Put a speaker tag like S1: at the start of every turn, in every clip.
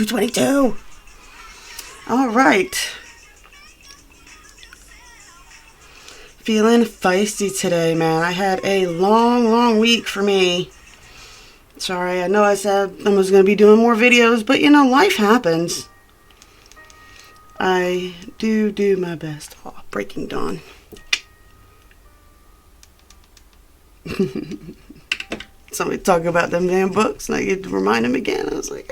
S1: 222. All right. Feeling feisty today, man. I had a long week for me. Sorry, I know I said I was going to be doing more videos, but you know, life happens. I do my best. Oh, Breaking Dawn. Somebody talking about them damn books, and I get to remind them again. I was like,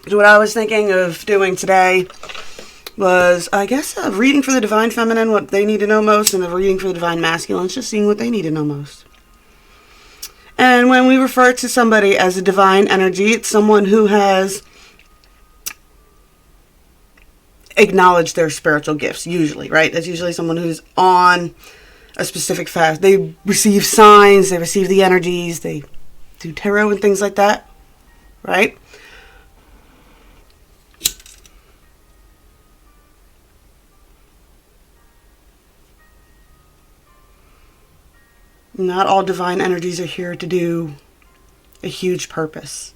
S1: So what I was thinking of doing today was, I guess, a reading for the Divine Feminine, what they need to know most, and a reading for the Divine Masculine, just seeing what they need to know most. And when we refer to somebody as a divine energy, it's someone who has acknowledged their spiritual gifts, usually, right? That's usually someone who's on a specific fast. They receive signs, they receive the energies, they do tarot and things like that, right? Not all divine energies are here to do a huge purpose.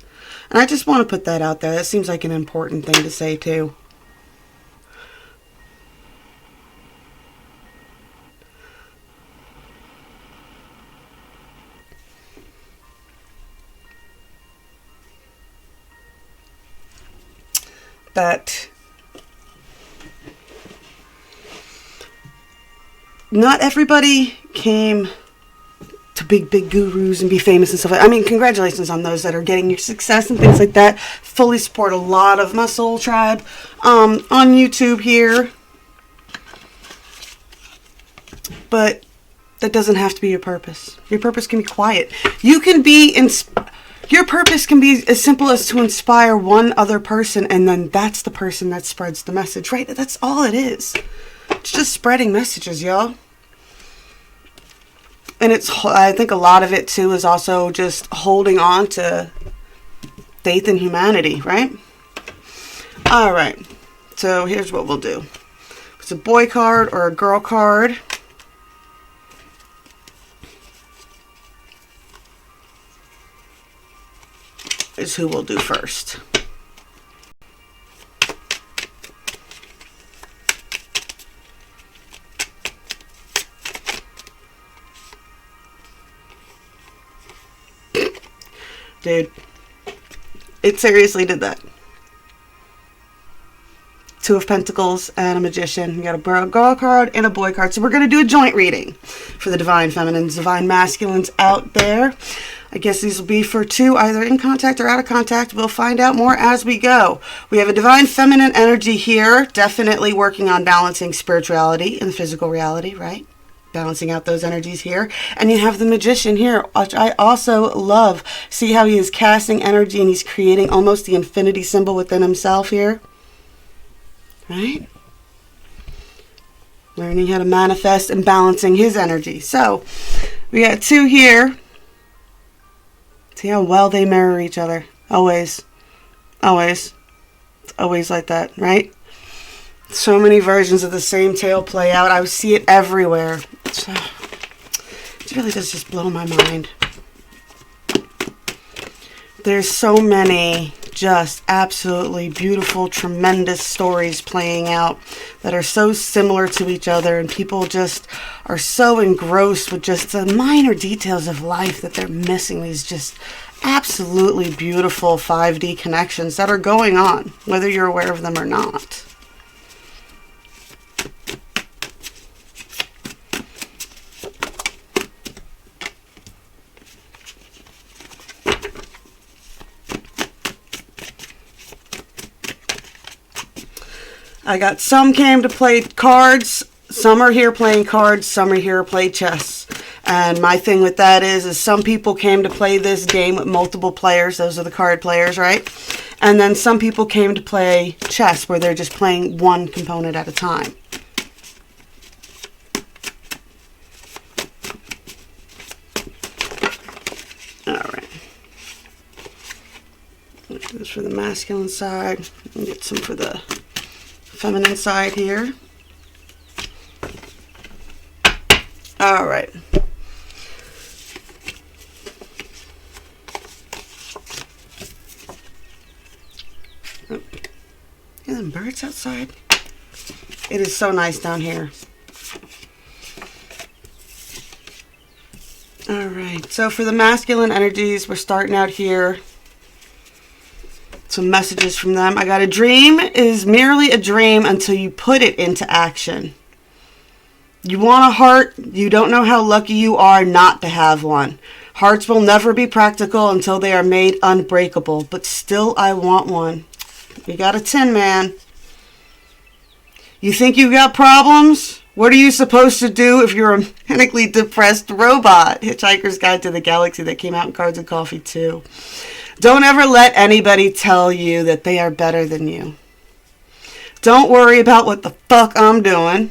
S1: And I just want to put that out there. That seems like an important thing to say too. That not everybody came to big gurus and be famous and stuff. I mean, congratulations on those that are getting your success and things like that. Fully support a lot of my soul tribe on YouTube here. But that doesn't have to be your purpose. Your purpose can be quiet. You can be your purpose can be as simple as to inspire one other person, and then that's the person that spreads the message, right? That's all it is. It's just spreading messages, y'all. And I think a lot of it too is also just holding on to faith in humanity, right? All right. So here's what we'll do. If it's a boy card or a girl card, is who we'll do first. Dude, it seriously did that. Two of Pentacles and a Magician. You got a girl card and a boy card. So we're going to do a joint reading for the Divine Feminines, Divine Masculines out there. I guess these will be for two, either in contact or out of contact. We'll find out more as we go. We have a Divine Feminine energy here, definitely working on balancing spirituality and physical reality, right? Balancing out those energies here. And you have the Magician here, which I also love. See how he is casting energy and he's creating almost the infinity symbol within himself here? Right? Learning how to manifest and balancing his energy. So, we got two here. See how well they mirror each other. Always. Always. It's always like that, right? So many versions of the same tale play out. I see it everywhere. It really does just blow my mind. There's so many just absolutely beautiful, tremendous stories playing out that are so similar to each other, and people just are so engrossed with just the minor details of life that they're missing these just absolutely beautiful 5D connections that are going on, whether you're aware of them or not. I got some came to play cards, some are here playing cards, some are here to play chess. And my thing with that is some people came to play this game with multiple players. Those are the card players, right? And then some people came to play chess where they're just playing one component at a time. All right. This for the masculine side. And get some for the feminine side here. All right. cards outside? It is so nice down here. All right, so for the masculine energies, we're starting out here. Some messages from them. I got a dream is merely a dream until you put it into action. You want a heart, you don't know how lucky you are not to have one. Hearts will never be practical until they are made unbreakable, but still I want one. You got a 10, man. You think you got problems? What are you supposed to do if you're a manically depressed robot? Hitchhiker's Guide to the Galaxy that came out in Cards and Coffee too. Don't ever let anybody tell you that they are better than you. Don't worry about what the fuck I'm doing.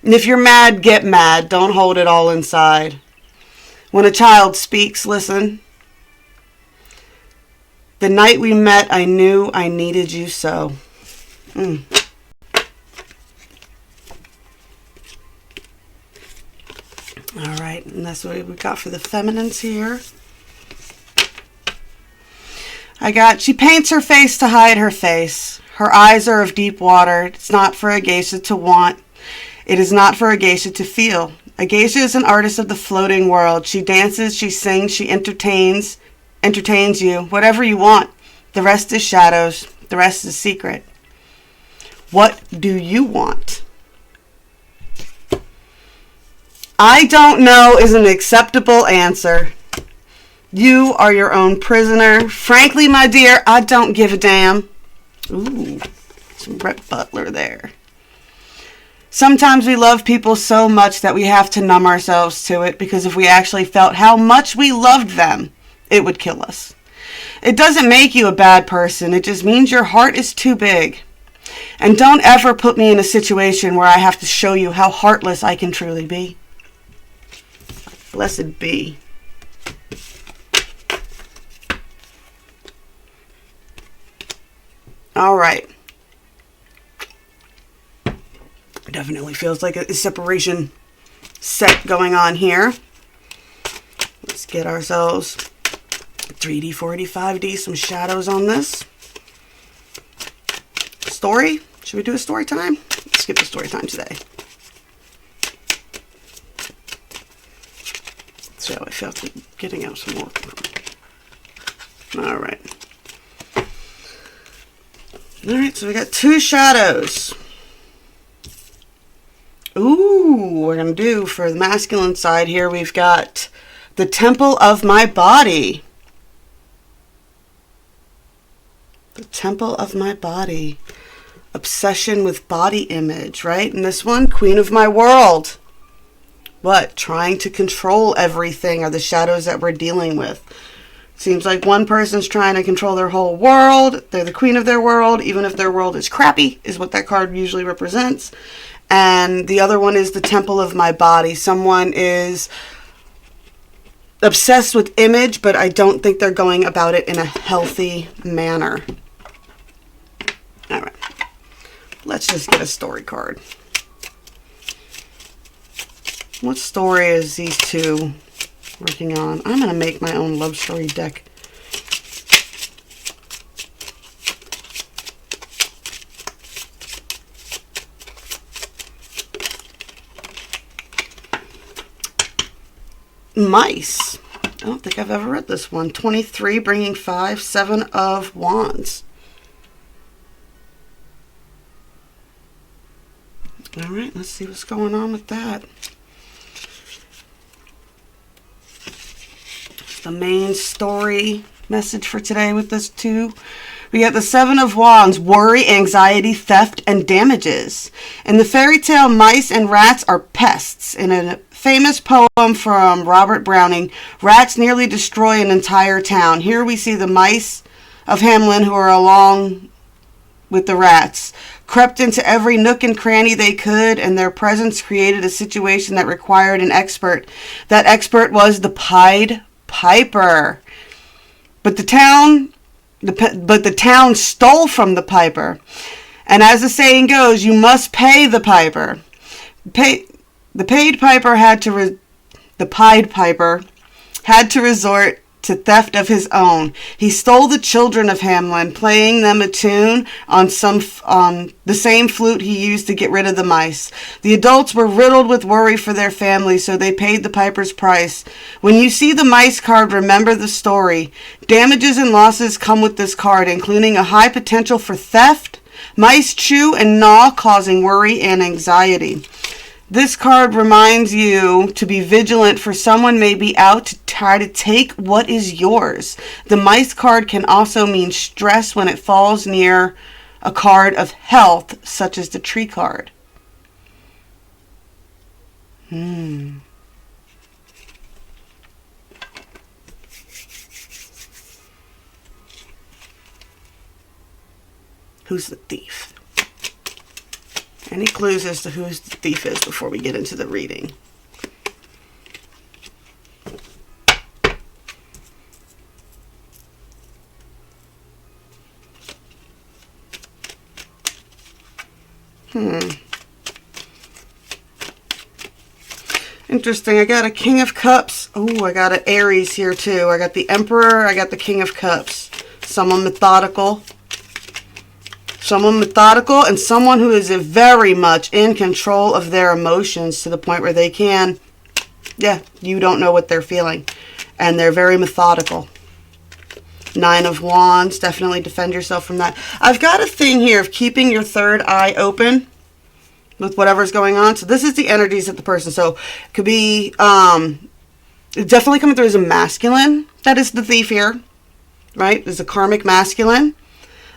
S1: And if you're mad, get mad. Don't hold it all inside. When a child speaks, listen. The night we met, I knew I needed you so. All right, and that's what we got for the feminines here. I got, she paints her face to hide her face. Her eyes are of deep water. It's not for a geisha to want. It is not for a geisha to feel. A geisha is an artist of the floating world. She dances, she sings, she entertains you. Whatever you want. The rest is shadows. The rest is secret. What do you want? I don't know is an acceptable answer. You are your own prisoner. Frankly, my dear, I don't give a damn. Ooh, some Brett Butler there. Sometimes we love people so much that we have to numb ourselves to it, because if we actually felt how much we loved them, it would kill us. It doesn't make you a bad person. It just means your heart is too big. And don't ever put me in a situation where I have to show you how heartless I can truly be. Blessed be. All right. Definitely feels like a separation set going on here. Let's get ourselves 3D, 4D, 5D, some shadows on this. Story? Should we do a story time? Let's skip the story time today. Let's see how I felt getting out some more. All right. All right, so we got 2 shadows. Ooh, we're going to do for the masculine side here, we've got the temple of my body. The temple of my body. Obsession with body image, right? And this one, queen of my world. What? Trying to control everything are the shadows that we're dealing with. Seems like one person's trying to control their whole world. They're the queen of their world, even if their world is crappy, is what that card usually represents. And the other one is the temple of my body. Someone is obsessed with image, but I don't think they're going about it in a healthy manner. All right. Let's just get a story card. What story is these two working on? I'm going to make my own love story deck. Mice. I don't think I've ever read this one. 23, bringing 5, 7 of Wands. All right, let's see what's going on with that. The main story message for today with this too. We got the 7 of Wands, worry, anxiety, theft, and damages. In the fairy tale, mice and rats are pests. In a famous poem from Robert Browning, rats nearly destroy an entire town. Here we see the mice of Hamelin, who are along with the rats, crept into every nook and cranny they could, and their presence created a situation that required an expert. That expert was the Pied Piper. But the town stole from the piper. And as the saying goes, you must pay the piper. The Pied Piper had to resort to theft of his own. He stole the children of Hamlin, playing them a tune on the same flute he used to get rid of the mice. The adults were riddled with worry for their families, so they paid the piper's price. When you see the mice card, remember the story. Damages and losses come with this card, including a high potential for theft. Mice chew and gnaw, causing worry and anxiety. This card reminds you to be vigilant, for someone may be out to try to take what is yours. The mice card can also mean stress when it falls near a card of health, such as the tree card. Who's the thief? Any clues as to who the thief is before we get into the reading? Interesting. I got a King of Cups. Oh, I got an Aries here too. I got the Emperor. I got the King of Cups. Someone methodical. Someone methodical and someone who is very much in control of their emotions to the point where they can, you don't know what they're feeling. And they're very methodical. 9 of Wands, definitely defend yourself from that. I've got a thing here of keeping your third eye open with whatever's going on. So this is the energies of the person. So it could be definitely coming through as a masculine. That is the thief here, right? There's a karmic masculine.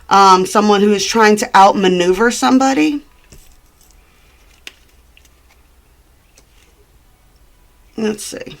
S1: Someone who is trying to outmaneuver somebody. Let's see.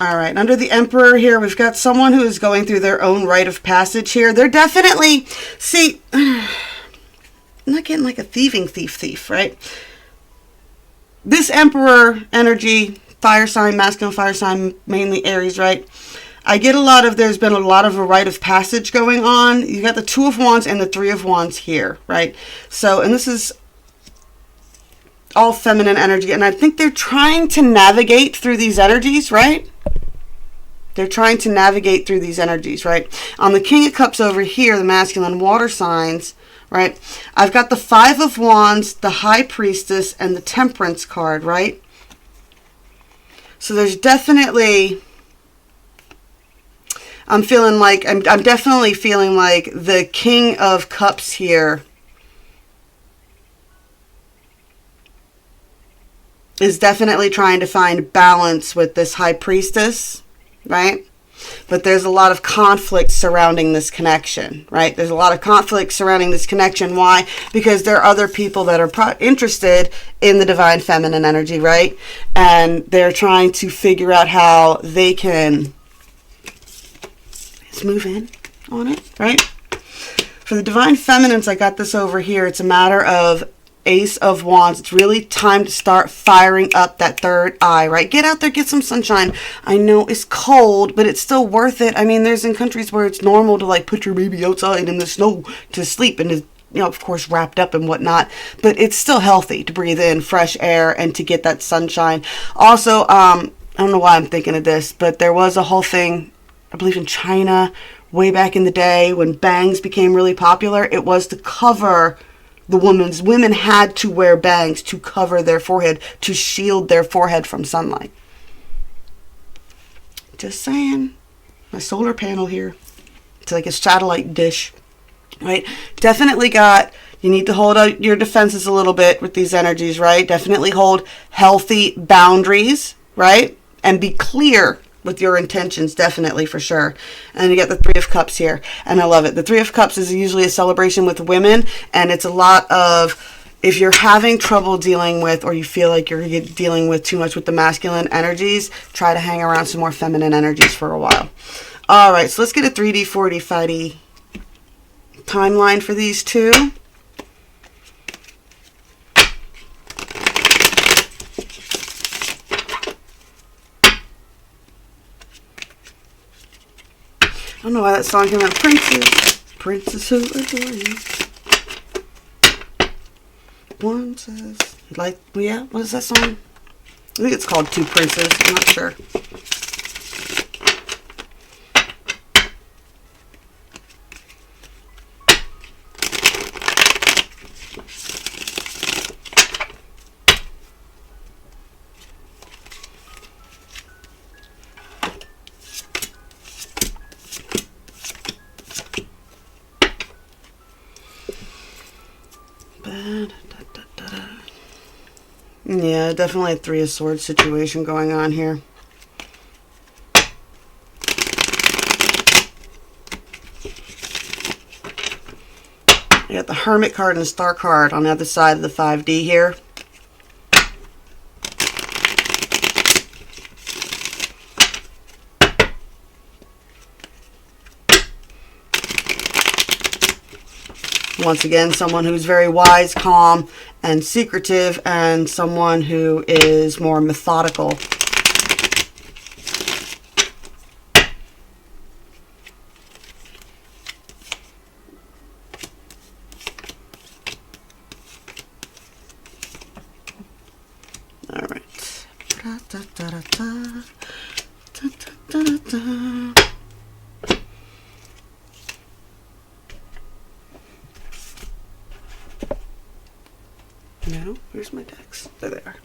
S1: All right, under the Emperor here, we've got someone who is going through their own rite of passage here. They're definitely, see, I'm not getting like a thief, right? This Emperor energy, fire sign, masculine fire sign, mainly Aries, right? I get a lot of, there's been a lot of a rite of passage going on. You got the 2 of Wands and the 3 of Wands here, right? So, and this is all feminine energy, and I think they're trying to navigate through these energies, right? They're trying to navigate through these energies, right? On the King of Cups over here, the masculine water signs, right? I've got the 5 of Wands, the High Priestess, and the Temperance card, right? So there's definitely, I'm definitely feeling like the King of Cups here is definitely trying to find balance with this High Priestess, right? But there's a lot of conflict surrounding this connection, right? There's a lot of conflict surrounding this connection. Why? Because there are other people that are interested in the divine feminine energy, right? And they're trying to figure out how they can move in on it, right? For the divine feminines, I got this over here. It's a matter of Ace of Wands. It's really time to start firing up that third eye, right? Get out there, get some sunshine. I know it's cold, but it's still worth it. I mean, there's in countries where it's normal to like put your baby outside in the snow to sleep and is, you know, of course, wrapped up and whatnot, but it's still healthy to breathe in fresh air and to get that sunshine. Also, I don't know why I'm thinking of this, but there was a whole thing, I believe in China, way back in the day when bangs became really popular. It was to cover the women had to wear bangs to cover their forehead, to shield their forehead from sunlight. Just saying. My solar panel here. It's like a satellite dish, right? Definitely you need to hold out your defenses a little bit with these energies, right? Definitely hold healthy boundaries, right? And be clear with your intentions, definitely, for sure. And you get the 3 of Cups here, and I love it. The 3 of Cups is usually a celebration with women, and it's a lot of, if you're having trouble dealing with, or you feel like you're dealing with too much with the masculine energies, try to hang around some more feminine energies for a while. All right, so let's get a 3D, 4D, 5D timeline for these two. I don't know why that song came out. Princess who adore you. One says, like, yeah, what is that song? I think it's called Two Princes. I'm not sure. Yeah, definitely a Three of Swords situation going on here. You got the Hermit card and the Star card on the other side of the 5D here. Once again, someone who's very wise, calm, and secretive, and someone who is more methodical. All right. Da, da, da, da, da. Da, da, da, da, da. No, where's my decks? There they are.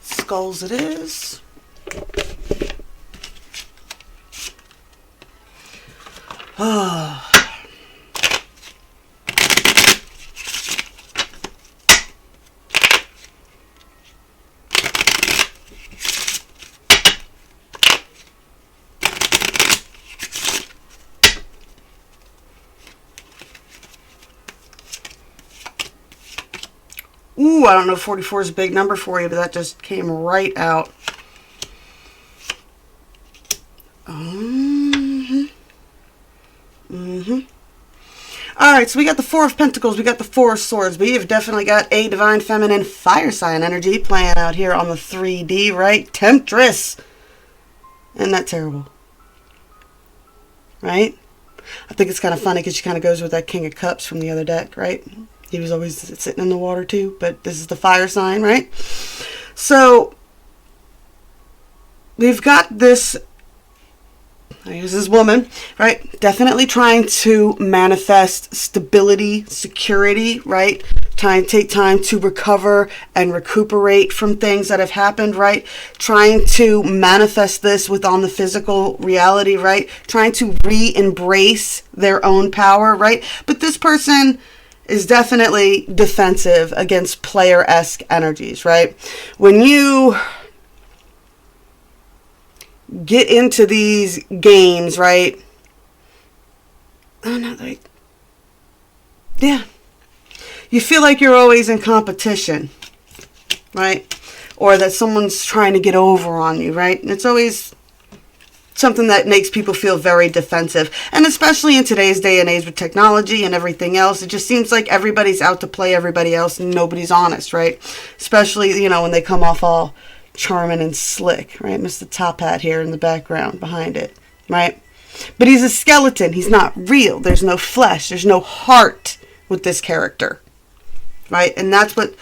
S1: Skulls it is. Oh. Ooh, I don't know if 44 is a big number for you, but that just came right out. All right, so we got the Four of Pentacles, we got the Four of Swords. We have definitely got a Divine Feminine fire sign energy playing out here on the 3D, right? Temptress. Isn't that terrible? Right? I think it's kind of funny because she kind of goes with that King of Cups from the other deck, right? He was always sitting in the water too, but this is the fire sign, right? So we've got this, I use this woman, right? Definitely trying to manifest stability, security, right? Take time to recover and recuperate from things that have happened, right? Trying to manifest this within the physical reality, right? Trying to re-embrace their own power, right? But this person is definitely defensive against player-esque energies, right? When you get into these games, right? Oh, no, like, yeah. You feel like you're always in competition, right? Or that someone's trying to get over on you, right? And it's always something that makes people feel very defensive. And especially in today's day and age with technology and everything else, it just seems like everybody's out to play everybody else and nobody's honest, right? Especially, you know, when they come off all charming and slick, right? Mr. Top Hat here in the background behind it, right? But he's a skeleton. He's not real. There's no flesh. There's no heart with this character, right? And that's what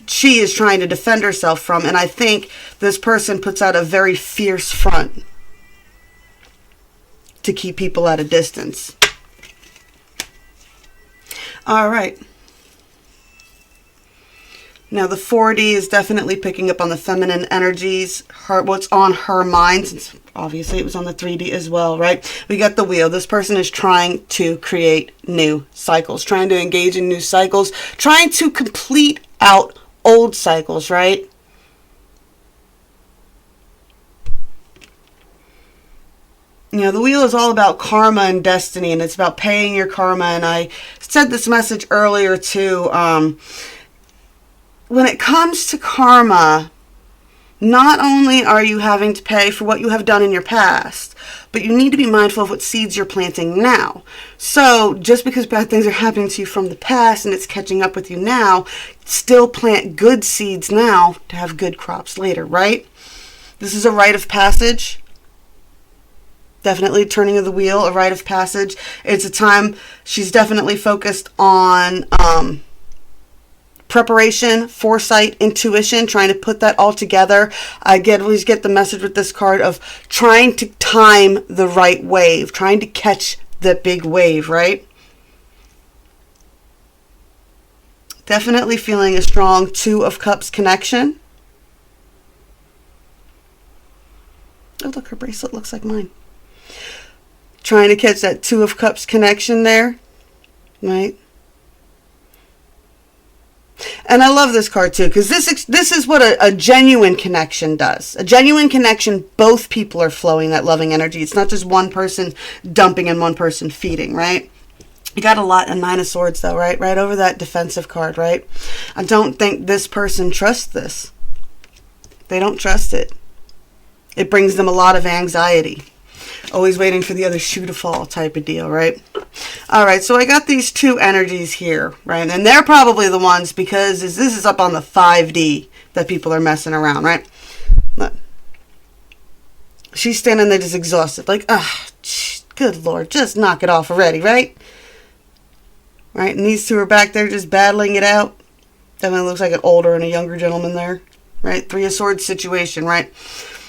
S1: she is trying to defend herself from. And I think this person puts out a very fierce front to keep people at a distance. All right. Now the 4D is definitely picking up on the feminine energies, what's on her mind, since obviously it was on the 3D as well, right? We got the wheel. This person is trying to create new cycles, trying to engage in new cycles, trying to complete out old cycles, right? You know, the wheel is all about karma and destiny, and it's about paying your karma. And I said this message earlier too. When it comes to karma, not only are you having to pay for what you have done in your past, but you need to be mindful of what seeds you're planting now. So just because bad things are happening to you from the past and it's catching up with you now, still plant good seeds now to have good crops later, right? This is a rite of passage. Definitely turning of the wheel, a rite of passage. It's a time she's definitely focused on preparation, foresight, intuition, trying to put that all together. I always get the message with this card of trying to time the right wave, trying to catch the big wave, right? Definitely feeling a strong Two of Cups connection. Oh, look, her bracelet looks like mine. Trying to catch that Two of Cups connection there, right? And I love this card too, because this is what a genuine connection does. A genuine connection, both people are flowing that loving energy. It's not just one person dumping and one person feeding, right? You got a Nine of Swords though, right? Right over that defensive card, right? I don't think this person trusts this. They don't trust it. It brings them a lot of anxiety. Always waiting for the other shoe to fall type of deal, right? All right, so I got these two energies here, right? And they're probably the ones, because this is up on the 5D that people are messing around, right? Look. She's standing there just exhausted, like, good Lord, just knock it off already, right? Right, and these two are back there just battling it out. Definitely looks like an older and a younger gentleman there, right? Three of Swords situation, right?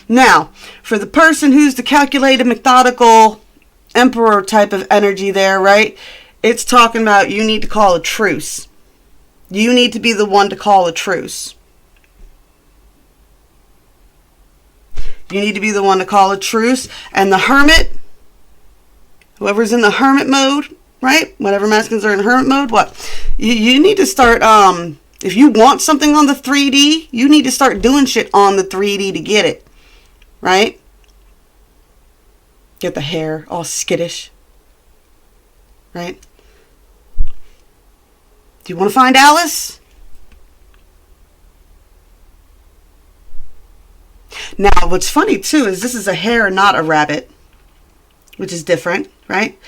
S1: Now, for the person who's the calculated, methodical, emperor type of energy there, right? It's talking about you need to call a truce. You need to be the one to call a truce. You need to be the one to call a truce. And the hermit, whoever's in the hermit mode, right? Whatever masculines are in hermit mode, what? You need to start, if you want something on the 3D, you need to start doing shit on the 3D to get it. Right? Get the hair all skittish. Right? Do you want to find Alice? Now, what's funny too is this is a hare, not a rabbit, which is different, right?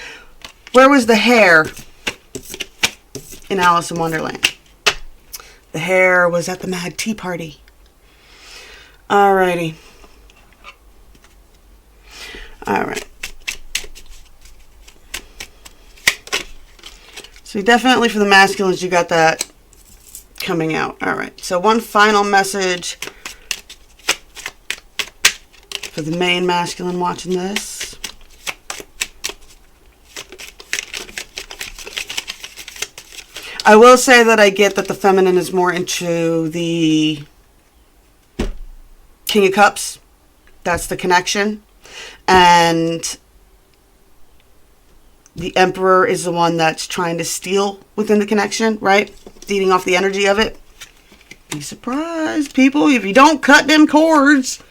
S1: Where was the hare in Alice in Wonderland? The hare was at the Mad Tea Party. Alrighty. All right. So definitely for the masculines, you got that coming out. All right. So one final message for the main masculine watching this. I will say that I get that the feminine is more into the King of Cups. That's the connection. And the Emperor is the one that's trying to steal within the connection, right? Feeding off the energy of it. Be surprised, people, if you don't cut them cords.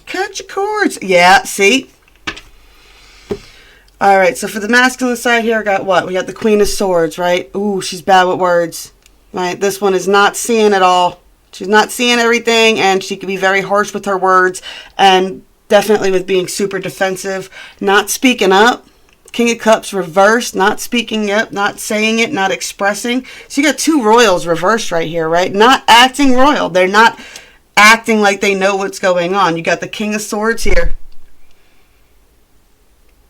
S1: Cut your cords. Yeah, see? All right, so for the masculine side here, I got what? We got the Queen of Swords, right? Ooh, she's bad with words, right? This one is not seeing it all. She's not seeing everything, and she can be very harsh with her words, and definitely with being super defensive, not speaking up. King of Cups reversed, not speaking up, not saying it, not expressing. So you got two royals reversed right here, right? Not acting royal. They're not acting like they know what's going on. You got the King of Swords here.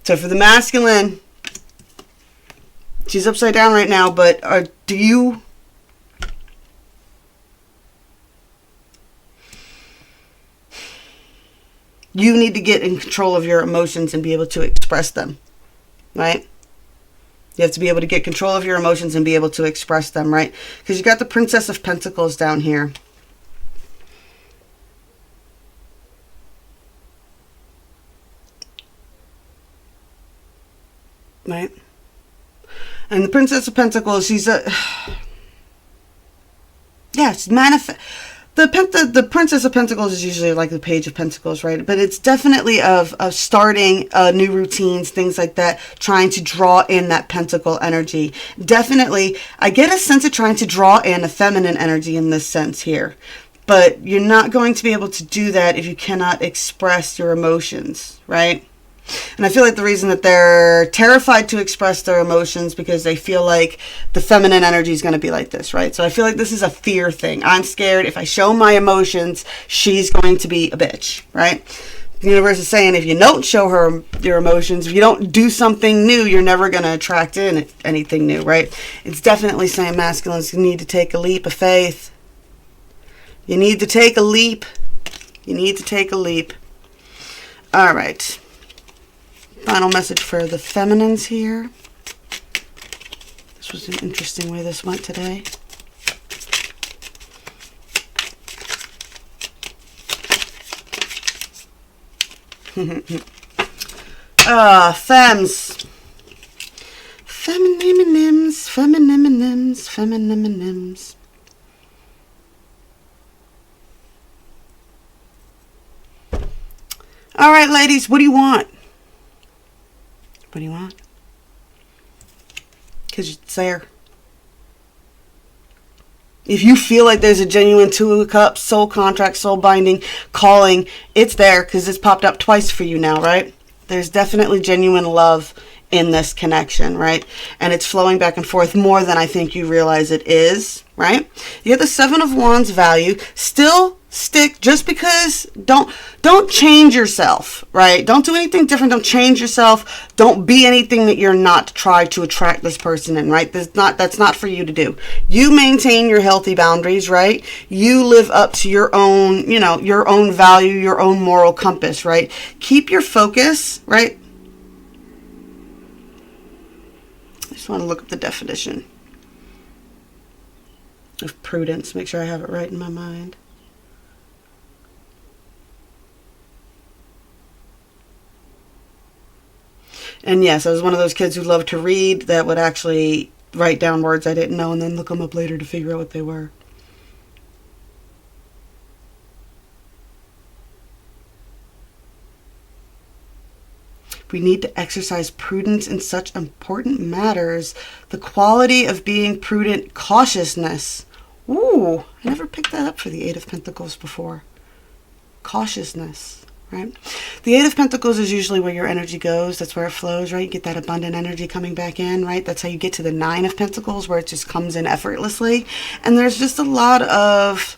S1: So for the masculine, she's upside down right now, but do you... You need to get in control of your emotions and be able to express them, right? You have to be able to get control of your emotions and be able to express them, right? Because you got the Princess of Pentacles down here, right? And the Princess of Pentacles, she's a... Yes, the Princess of Pentacles is usually like the Page of Pentacles, right? But it's definitely of starting new routines, things like that, trying to draw in that Pentacle energy. Definitely, I get a sense of trying to draw in a feminine energy in this sense here. But you're not going to be able to do that if you cannot express your emotions, right? And I feel like the reason that they're terrified to express their emotions because they feel like the feminine energy is going to be like this, right? So I feel like this is a fear thing. I'm scared if I show my emotions, she's going to be a bitch, right? The universe is saying if you don't show her your emotions, if you don't do something new, you're never going to attract in anything new, right? It's definitely saying masculines need to take a leap of faith. You need to take a leap. You need to take a leap. All right. Final message for the feminines here. This was an interesting way this went today. Femmes. Femininims, femininims, femininims. All right, ladies, what do you want? What do you want? Because it's there. If you feel like there's a genuine Two of Cups, soul contract, soul binding, calling, it's there because it's popped up twice for you now, right? There's definitely genuine love in this connection, right? And it's flowing back and forth more than I think you realize it is, right? You get the Seven of Wands value. Still stick, just because don't change yourself, right? Don't do anything different. Don't change yourself. Don't be anything that you're not to try to attract this person in, right? That's not for you to do. You maintain your healthy boundaries, right? You live up to your own, your own value, your own moral compass, right? Keep your focus, right? I just want to look up the definition of prudence. Make sure I have it right in my mind. And yes, I was one of those kids who loved to read that would actually write down words I didn't know and then look them up later to figure out what they were. We need to exercise prudence in such important matters. The quality of being prudent, cautiousness. Ooh, I never picked that up for the Eight of Pentacles before. Cautiousness. Right? The Eight of Pentacles is usually where your energy goes. That's where it flows, right? You get that abundant energy coming back in, right? That's how you get to the Nine of Pentacles, where it just comes in effortlessly. And there's just a lot of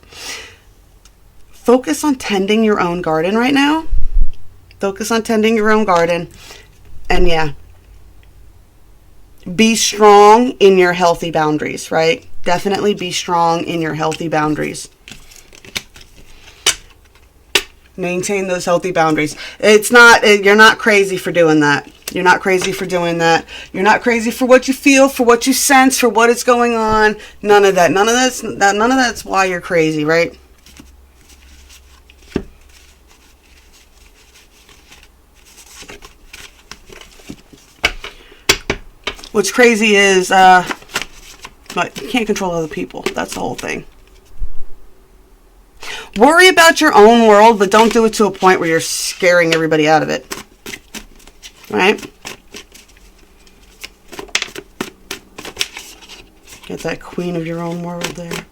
S1: focus on tending your own garden right now. Focus on tending your own garden. And yeah, be strong in your healthy boundaries, right? Definitely be strong in your healthy boundaries. Maintain those healthy boundaries. You're not crazy for doing that. You're not crazy for doing that. You're not crazy for what you feel, for what you sense, for what is going on. None of that. None of that's why you're crazy, right? What's crazy is, but you can't control other people. That's the whole thing. Worry about your own world, but don't do it to a point where you're scaring everybody out of it. Right? Get that queen of your own world there.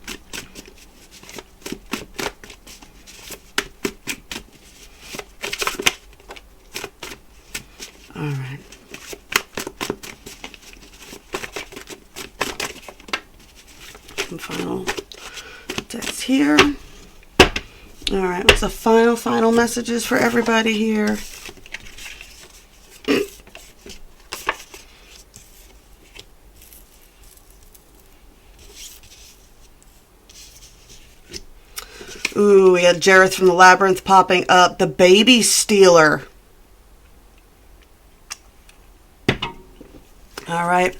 S1: All right. Some final text here. All right, what's the final messages for everybody here? Ooh, we got Jareth from the Labyrinth popping up. The Baby Stealer. All right.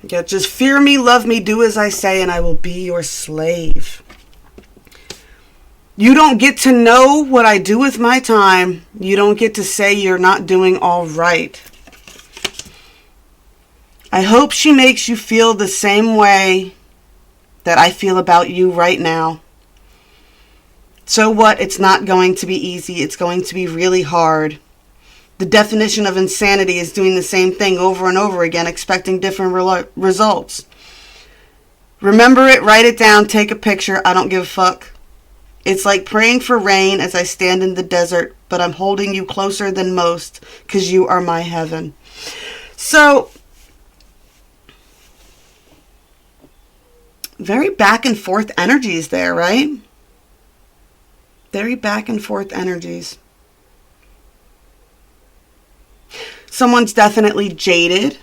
S1: Yeah, just fear me, love me, do as I say, and I will be your slave. You don't get to know what I do with my time. You don't get to say you're not doing all right. I hope she makes you feel the same way that I feel about you right now. So what? It's not going to be easy. It's going to be really hard. The definition of insanity is doing the same thing over and over again, expecting different results. Remember it, write it down, take a picture. I don't give a fuck. It's like praying for rain as I stand in the desert, but I'm holding you closer than most because you are my heaven. So, very back and forth energies there, right? Very back and forth energies. Someone's definitely jaded.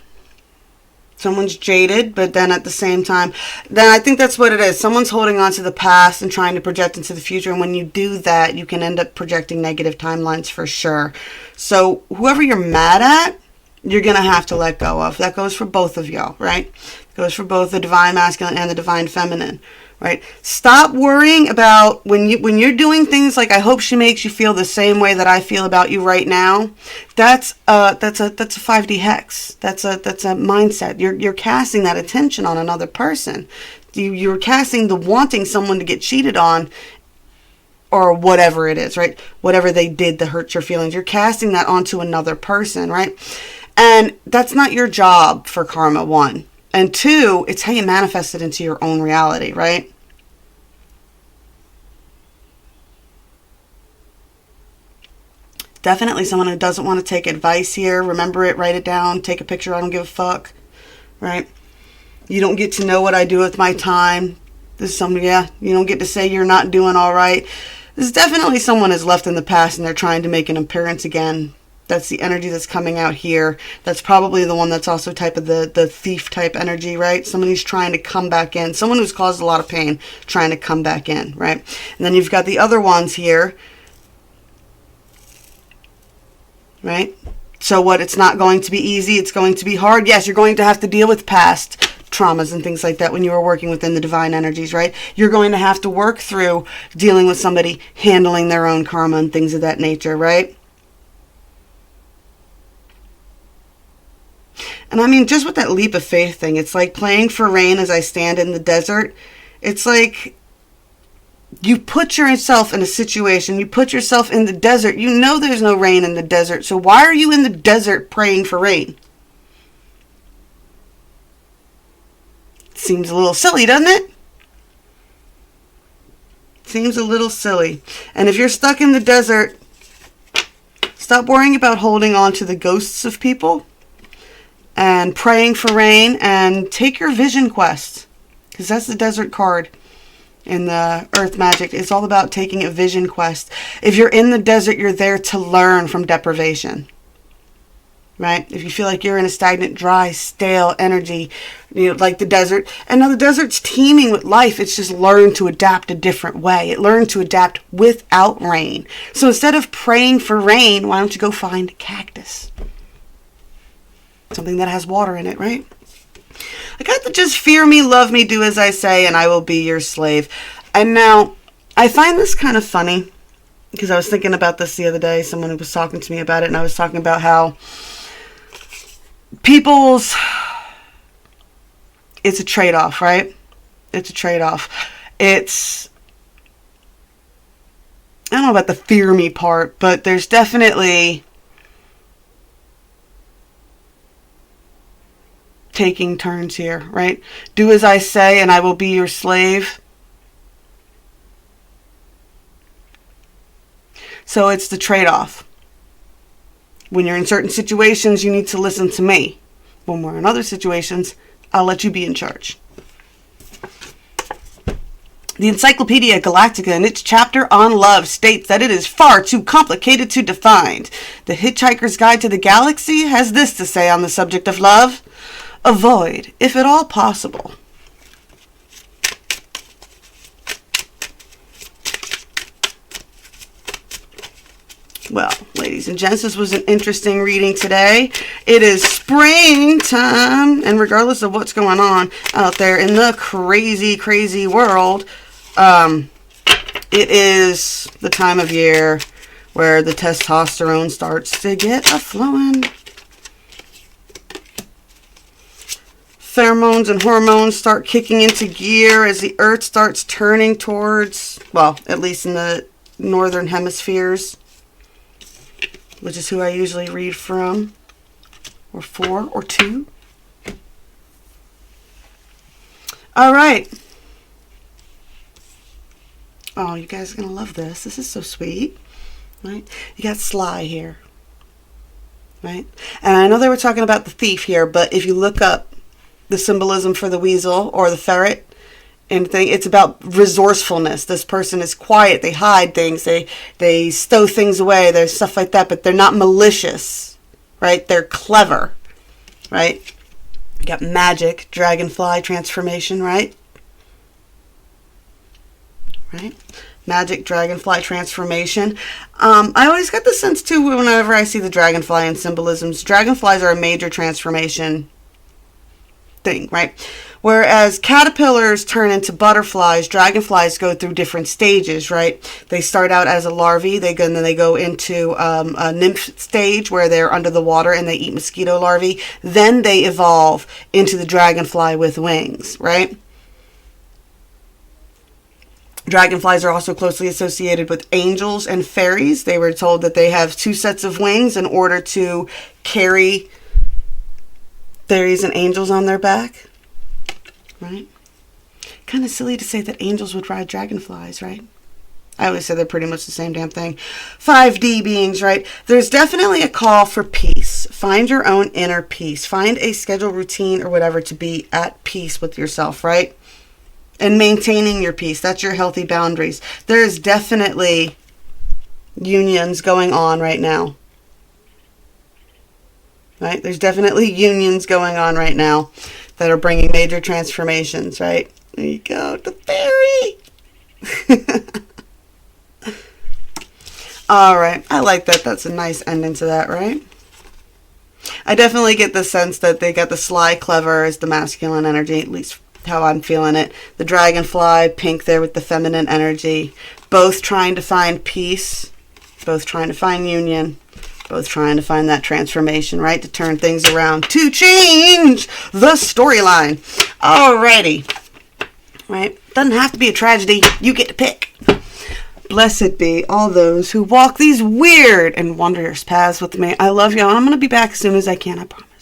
S1: Someone's jaded, but then at the same time, then I think that's what it is. Someone's holding on to the past and trying to project into the future. And when you do that, you can end up projecting negative timelines for sure. So whoever you're mad at, you're going to have to let go of. That goes for both of y'all, right? It goes for both the divine masculine and the divine feminine, right? Stop worrying about when you're doing things like I hope she makes you feel the same way that I feel about you right now. That's a 5D hex. That's a mindset. You're casting that attention on another person. You're casting the wanting someone to get cheated on, or whatever it is, right? Whatever they did that hurt your feelings. You're casting that onto another person, right? And that's not your job for karma, one. And two, it's how you manifest it into your own reality, right? Definitely someone who doesn't want to take advice here. Remember it, write it down, take a picture, I don't give a fuck, right? You don't get to know what I do with my time. This is something, yeah, you don't get to say you're not doing all right. This is definitely someone who's left in the past and they're trying to make an appearance again. That's the energy that's coming out here. That's probably the one that's also type of the thief type energy, right? Someone who's trying to come back in. Someone who's caused a lot of pain trying to come back in, right? And then you've got the other ones here, right? So what? It's not going to be easy. It's going to be hard. Yes, you're going to have to deal with past traumas and things like that when you are working within the divine energies, right? You're going to have to work through dealing with somebody handling their own karma and things of that nature, right? And I mean, just with that leap of faith thing, it's like praying for rain as I stand in the desert. It's like you put yourself in a situation, you put yourself in the desert. You know there's no rain in the desert. So why are you in the desert praying for rain? Seems a little silly, doesn't it? Seems a little silly. And if you're stuck in the desert, stop worrying about holding on to the ghosts of people and praying for rain, and take your vision quest, because that's the desert card in the earth magic. It's all about taking a vision quest. If you're in the desert, you're there to learn from deprivation, right? If you feel like you're in a stagnant, dry, stale energy, you know, like the desert, and now the desert's teeming with life. It's just learned to adapt a different way. It learned to adapt without rain. So instead of praying for rain, why don't you go find cactus? Something that has water in it, right? I got the just fear me, love me, do as I say, and I will be your slave. And now, I find this kind of funny, because I was thinking about this the other day. Someone was talking to me about it, and I was talking about how it's a trade-off, right? It's a trade-off. I don't know about the fear me part, but there's definitely taking turns here, right? Do as I say and I will be your slave. So it's the trade-off. When you're in certain situations, you need to listen to me. When we're in other situations, I'll let you be in charge. The Encyclopedia Galactica, in its chapter on love, states that it is far too complicated to define. The Hitchhiker's Guide to the Galaxy has this to say on the subject of love: avoid, if at all possible. Well, ladies and gents, this was an interesting reading today. It is springtime, and regardless of what's going on out there in the crazy, crazy world, it is the time of year where the testosterone starts to get a-flowing. pheromones and hormones start kicking into gear as the earth starts turning towards, well, at least in the northern hemispheres, which is who I usually read from, or for, or to. All right. Oh, you guys are going to love this. This is so sweet, right? You got Sly here, right? And I know they were talking about the thief here, but if you look up the symbolism for the weasel or the ferret and thing, it's about resourcefulness. This person is quiet. They hide things. They stow things away. There's stuff like that, but they're not malicious, right? They're clever, right? You got magic, dragonfly transformation, right? Right? Magic, dragonfly transformation. I always get the sense too whenever I see the dragonfly in symbolisms, dragonflies are a major transformation thing, right? Whereas caterpillars turn into butterflies, dragonflies go through different stages, right? They start out as a larvae, then they go into a nymph stage where they're under the water and they eat mosquito larvae. Then they evolve into the dragonfly with wings, right? Dragonflies are also closely associated with angels and fairies. They were told that they have 2 sets of wings in order to carry fairies and angels on their back, right? Kind of silly to say that angels would ride dragonflies, right? I always say they're pretty much the same damn thing. 5D beings, right? There's definitely a call for peace. Find your own inner peace. Find a scheduled routine or whatever to be at peace with yourself, right? And maintaining your peace. That's your healthy boundaries. There's definitely unions going on right now. Right? There's definitely unions going on right now that are bringing major transformations, right? There you go, the fairy. All right. I like that. That's a nice ending to that, right? I definitely get the sense that they got the sly, clever as the masculine energy, at least how I'm feeling it. The dragonfly, pink there with the feminine energy. Both trying to find peace. Both trying to find union. Both trying to find that transformation, right? To turn things around. To change the storyline. Alrighty. Right? Doesn't have to be a tragedy. You get to pick. Blessed be all those who walk these weird and wondrous paths with me. I love y'all. I'm going to be back as soon as I can, I promise.